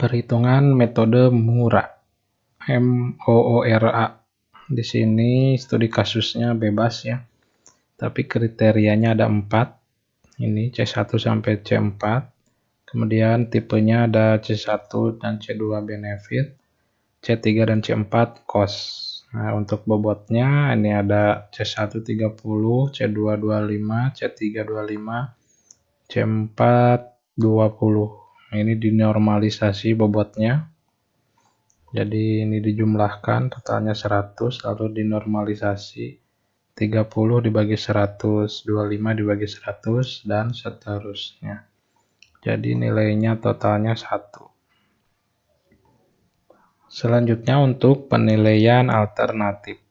Perhitungan metode Moora, MOORA. Di sini studi kasusnya bebas ya, tapi kriterianya ada 4. Ini C1 sampai C4. Kemudian tipenya ada C1 dan C2 benefit, C3 dan C4 cost. Nah, untuk bobotnya ini ada C1 30, C2 25, C3 25, C4 20. Ini dinormalisasi bobotnya. Jadi ini dijumlahkan totalnya 100, lalu dinormalisasi 30 dibagi 100, 25 dibagi 100 dan seterusnya. Jadi nilainya totalnya 1. Selanjutnya untuk penilaian alternatif.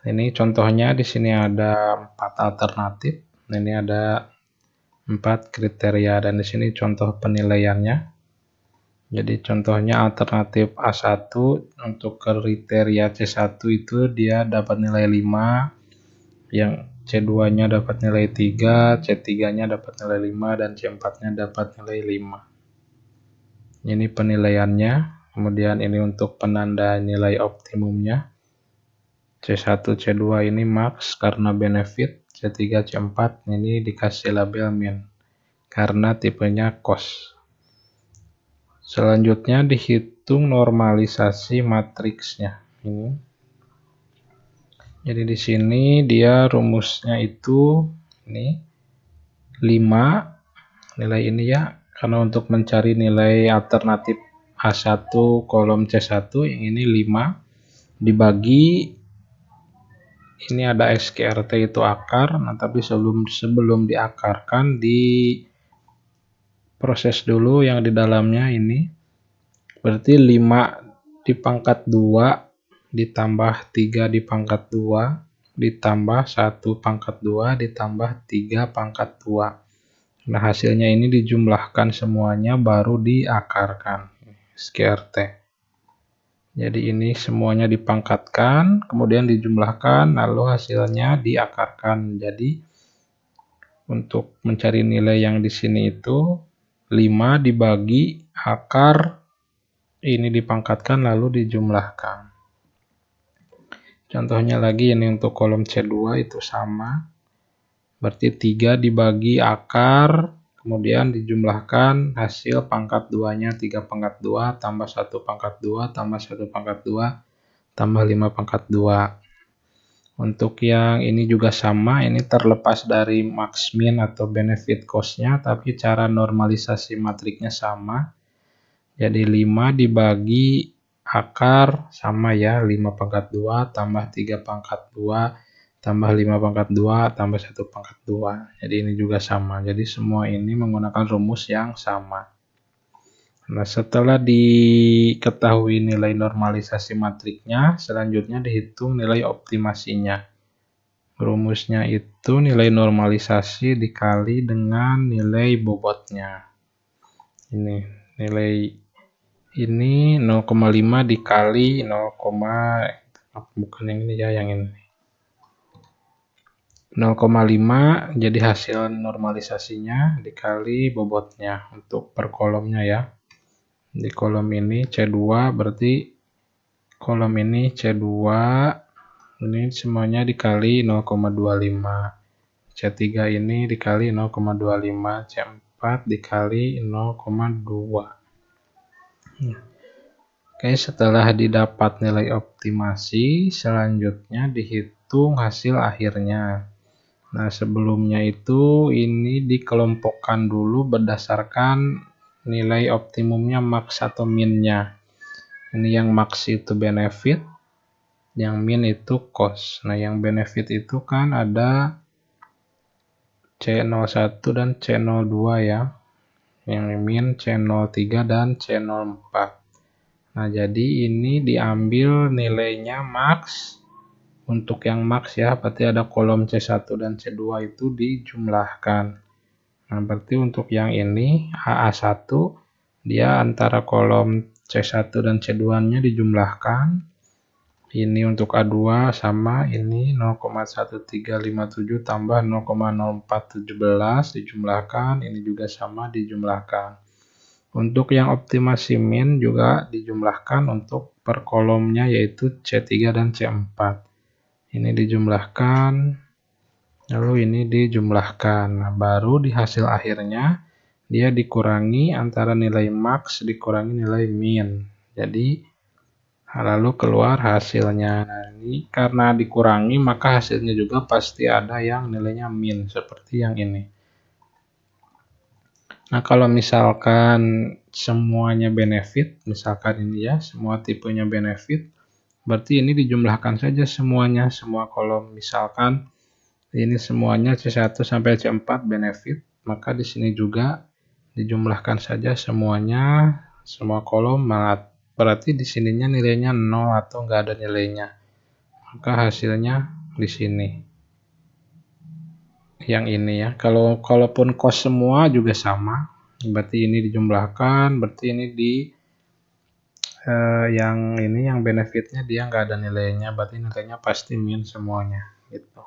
Ini contohnya di sini ada 4 alternatif. Ini ada 4 kriteria dan di sini contoh penilaiannya. Jadi contohnya alternatif A1 untuk kriteria C1 itu dia dapat nilai 5, yang C2-nya dapat nilai 3, C3-nya dapat nilai 5 dan C4-nya dapat nilai 5. Ini penilaiannya. Kemudian ini untuk penanda nilai optimumnya. C1, C2 ini max karena benefit, C3, C4 ini dikasih label min karena tipenya cost. Selanjutnya dihitung normalisasi matriksnya. Ini. Jadi di sini dia rumusnya itu ini 5 nilai ini ya, karena untuk mencari nilai alternatif A1 kolom C1 yang ini 5 dibagi ini ada SQRT itu akar. Nah, tapi sebelum diakarkan di proses dulu yang di dalamnya ini. Berarti 5 dipangkat 2 ditambah 3 dipangkat 2 ditambah 1 pangkat 2 ditambah 3 pangkat 2. Nah, hasilnya ini dijumlahkan semuanya baru diakarkan SQRT. Jadi ini semuanya dipangkatkan, kemudian dijumlahkan, lalu hasilnya diakarkan. Jadi untuk mencari nilai yang di sini itu 5 dibagi akar ini dipangkatkan lalu dijumlahkan. Contohnya lagi ini untuk kolom C2 itu sama. Berarti 3 dibagi akar, kemudian dijumlahkan hasil pangkat 2-nya 3 pangkat 2 tambah 1 pangkat 2 tambah 1 pangkat 2 tambah 5 pangkat 2. Untuk yang ini juga sama, ini terlepas dari max min atau benefit cost-nya, tapi cara normalisasi matriknya sama. Jadi 5 dibagi akar sama ya, 5 pangkat 2 tambah 3 pangkat 2 tambah 5 pangkat 2 tambah 1 pangkat 2. Jadi ini juga sama. Jadi semua ini menggunakan rumus yang sama. Nah, setelah diketahui nilai normalisasi matriknya, selanjutnya dihitung nilai optimasinya. Rumusnya itu nilai normalisasi dikali dengan nilai bobotnya. Ini nilai ini 0,5 dikali 0, bukan yang ini ya, yang ini 0,5 jadi hasil normalisasinya dikali bobotnya untuk per kolomnya ya. Di kolom ini C2 berarti kolom ini C2 ini semuanya dikali 0,25. C3 ini dikali 0,25, C4 dikali 0,2. Oke, setelah didapat nilai optimasi, selanjutnya dihitung hasil akhirnya. Nah, sebelumnya itu ini dikelompokkan dulu berdasarkan nilai optimumnya max atau minnya. Ini yang max itu benefit, yang min itu cost. Nah, yang benefit itu kan ada C01 dan C02 ya. Yang min C03 dan C04. Nah, jadi ini diambil nilainya max. Untuk yang max ya, berarti ada kolom C1 dan C2 itu dijumlahkan. Nah, berarti untuk yang ini AA1 dia antara kolom C1 dan C2-nya dijumlahkan. Ini untuk A2 sama ini 0,1357 tambah 0,0417 dijumlahkan, ini juga sama dijumlahkan. Untuk yang optimasi min juga dijumlahkan untuk per kolomnya yaitu C3 dan C4. Ini dijumlahkan, lalu ini dijumlahkan. Nah, baru di hasil akhirnya dia dikurangi antara nilai max dikurangi nilai min. Jadi lalu keluar hasilnya. Nah, ini karena dikurangi maka hasilnya juga pasti ada yang nilainya min seperti yang ini. Nah, kalau misalkan semuanya benefit, misalkan ini ya, semua tipenya benefit, berarti ini dijumlahkan saja semuanya, semua kolom. Misalkan ini semuanya C1 sampai C4 benefit, maka di sini juga dijumlahkan saja semuanya, semua kolom, berarti di sininya nilainya 0 atau nggak ada nilainya. Maka hasilnya di sini. Yang ini ya, kalaupun kos semua juga sama, berarti ini dijumlahkan, berarti ini yang benefitnya dia nggak ada nilainya, berarti nilainya pasti min semuanya gitu.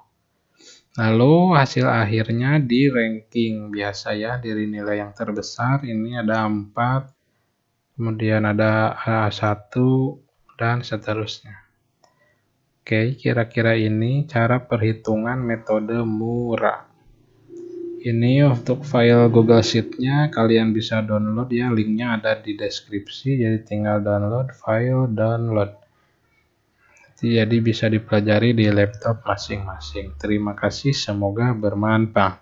Lalu hasil akhirnya di ranking biasa ya, dari nilai yang terbesar ini ada 4, kemudian ada 1 dan seterusnya. Oke, kira-kira ini cara perhitungan metode Mura. Ini untuk file Google Sheet-nya kalian bisa download ya, linknya ada di deskripsi, jadi tinggal download file download. Jadi bisa dipelajari di laptop masing-masing. Terima kasih, semoga bermanfaat.